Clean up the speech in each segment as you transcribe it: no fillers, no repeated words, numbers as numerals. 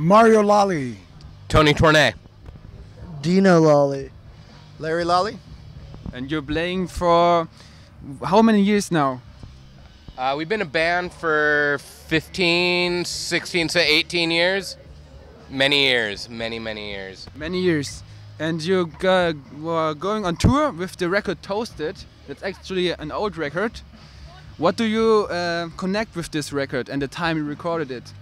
Mario Lally. Tony Tournay. Dino Lolly. Larry Lally. And you're playing for how many years now? We've been a band for 15, 16 to 18 years. Many years, many years. Many years. And you were going on tour with the record Toasted. That's actually an old record. What do you connect with this record and the time you recorded it?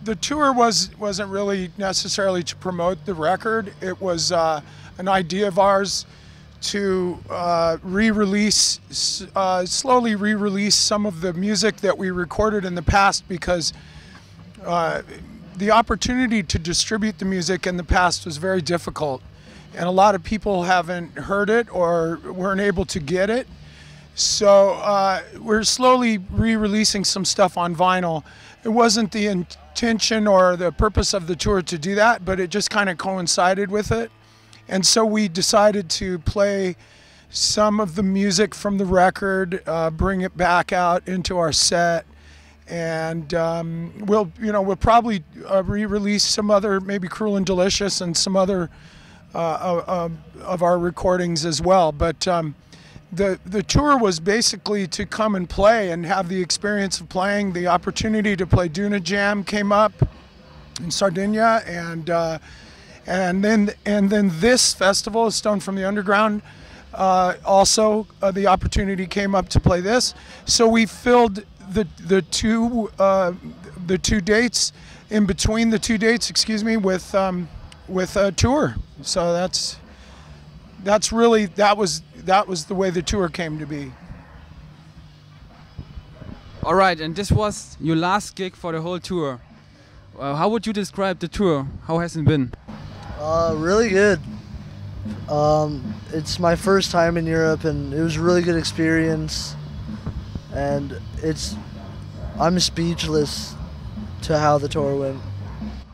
The tour wasn't really necessarily to promote the record. It was an idea of ours to re-release, slowly re-release some of the music that we recorded in the past, because the opportunity to distribute the music in the past was very difficult, and a lot of people haven't heard it or weren't able to get it. So we're slowly re-releasing some stuff on vinyl. It wasn't the intention or the purpose of the tour to do that, but it just kind of coincided with it. And so we decided to play some of the music from the record, bring it back out into our set, and we'll probably re-release some other, maybe Cruel and Delicious and some other of our recordings as well. But the tour was basically to come and play and have the experience of playing. The opportunity to play Duna Jam came up in Sardinia, and then this festival, Stone from the Underground, also the opportunity came up to play this. So we filled the two dates, in between the two dates, excuse me, with a tour. So that was the way the tour came to be. All right, and this was your last gig for the whole tour. How would you describe the tour? How has it been? Really good. It's my first time in Europe, and it was a really good experience. And I'm speechless to how the tour went.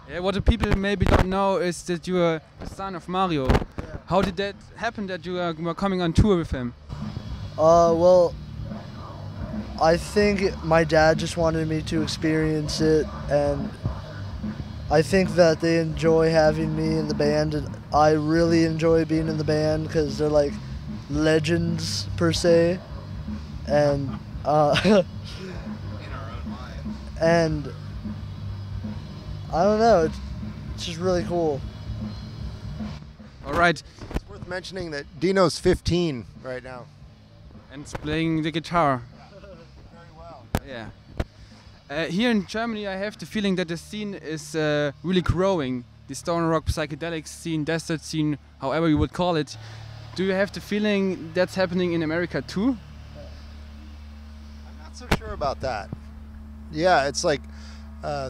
Yeah, what the people maybe don't know is that you are the son of Mario. Yeah. How did that happen that you were coming on tour with him? Well, I think my dad just wanted me to experience it, and I think that they enjoy having me in the band, and I really enjoy being in the band because they're like legends per se, and and I don't know, it's just really cool. All right. It's worth mentioning that Dino's 15 right now. And playing the guitar. Very well. Yeah. Here in Germany, I have the feeling that the scene is really growing. The stoner rock, psychedelic scene, desert scene, however you would call it. Do you have the feeling that's happening in America too? I'm not so sure about that. Yeah, it's like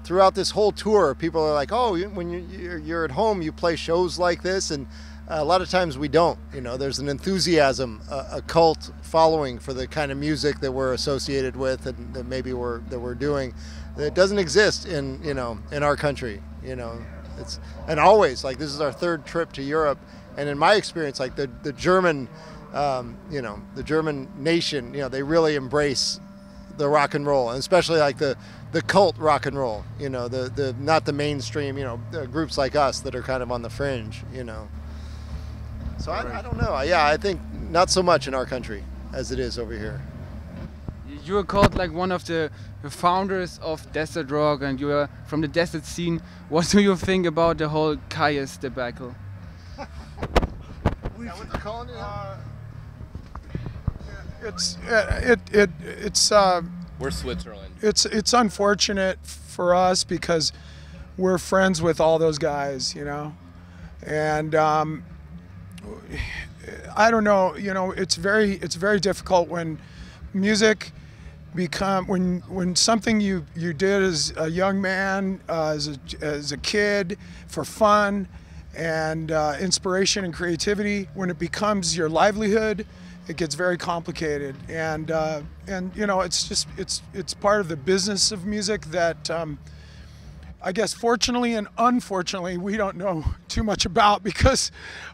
throughout this whole tour, people are like, "Oh, when you're at home, you play shows like this," and a lot of times we don't. You know, there's an enthusiasm, a cult following for the kind of music that we're associated with, and that maybe we're doing, that doesn't exist in our country. You know, and always, like, this is our third trip to Europe, and in my experience, like the German, the German nation, they really embrace the rock and roll, and especially like the cult rock and roll. The not the mainstream. Groups like us that are kind of on the fringe. So I don't know. Yeah, I think not so much in our country as it is over here. You are called like one of the founders of desert rock, and you are from the desert scene. What do you think about the whole Kyuss debacle? What's it calling It's We're Switzerland. It's unfortunate for us because we're friends with all those guys, and I don't know, it's very difficult when music when something you did as a young man, as a kid, for fun and inspiration and creativity, when it becomes your livelihood, it gets very complicated, and it's part of the business of music that I guess fortunately and unfortunately we don't know too much about, because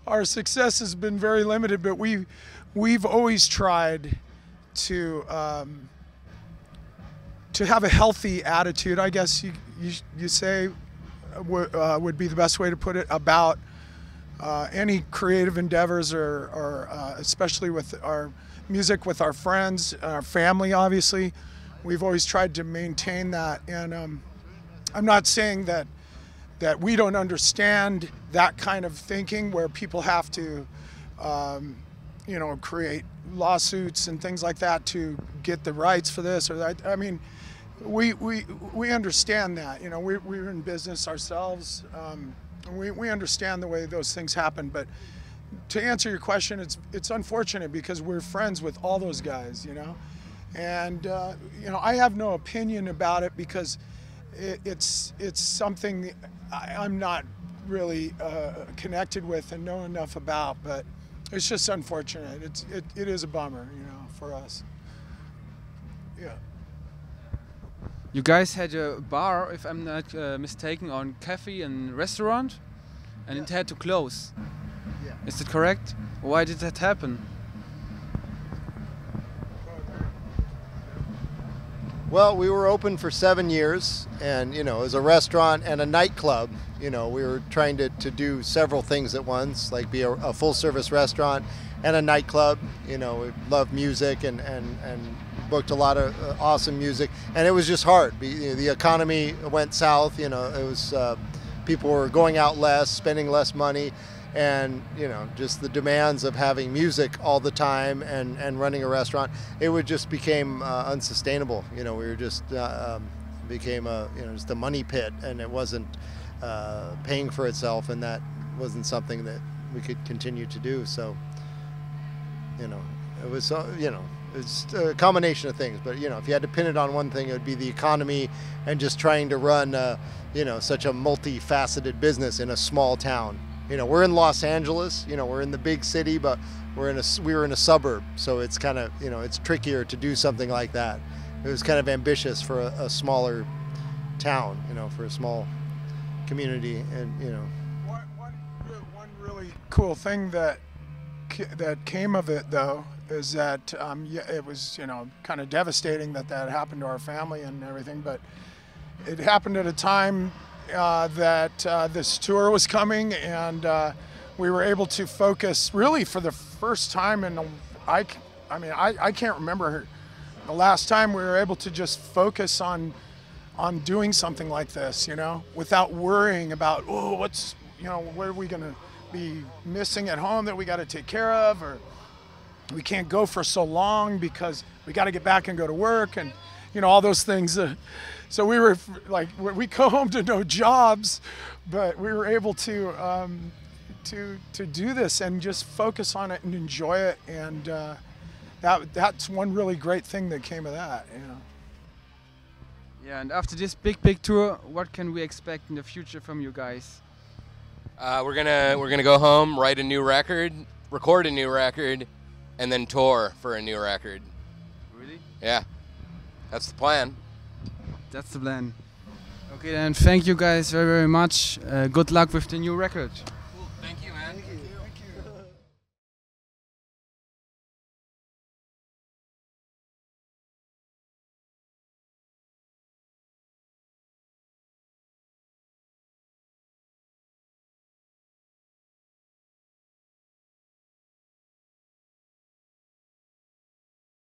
our success has been very limited. But we've always tried to to have a healthy attitude, I guess you say would be the best way to put it, about any creative endeavors, or especially with our music, with our friends, our family. Obviously, we've always tried to maintain that, and I'm not saying that we don't understand that kind of thinking, where people have to create lawsuits and things like that to get the rights for this or that. I mean, we understand that. We're in business ourselves. We understand the way those things happen. But to answer your question, it's unfortunate, because we're friends with all those guys, and I have no opinion about it, because it's something I'm not really connected with and know enough about. But it's just unfortunate. It is a bummer, for us. Yeah. You guys had a bar, if I'm not mistaken, on cafe and restaurant, and it had to close. Yeah. Is it correct? Why did that happen? Well, we were open for 7 years, and it was a restaurant and a nightclub. We were trying to do several things at once, like be a full-service restaurant and a nightclub. We love music and booked a lot of awesome music, and it was just hard. The economy went south. It was people were going out less, spending less money, and just the demands of having music all the time and running a restaurant, it would just became unsustainable. We were just became just a money pit, and it wasn't paying for itself, and that wasn't something that we could continue to do. So it was it's a combination of things, but if you had to pin it on one thing, it would be the economy and just trying to run such a multifaceted business in a small town. We're in Los Angeles, we're in the big city, but we were in a suburb, so it's kind of it's trickier to do something like that. It was kind of ambitious for a smaller town, for a small community, and One really cool thing that came of it, though, is that it was kind of devastating that happened to our family and everything, but it happened at a time that this tour was coming, and we were able to focus really for the first time in I can't remember the last time we were able to just focus on doing something like this, without worrying about what are we going to be missing at home that we got to take care of, or we can't go for so long because we got to get back and go to work, and all those things. So we were like, we go home to no jobs, but we were able to do this and just focus on it and enjoy it, and that's one really great thing that came of that. Yeah, and after this big tour, what can we expect in the future from you guys? We're gonna go home, write a new record, record a new record, and then tour for a new record. Really? Yeah, that's the plan. That's the plan. Okay, then thank you guys very much. Good luck with the new record.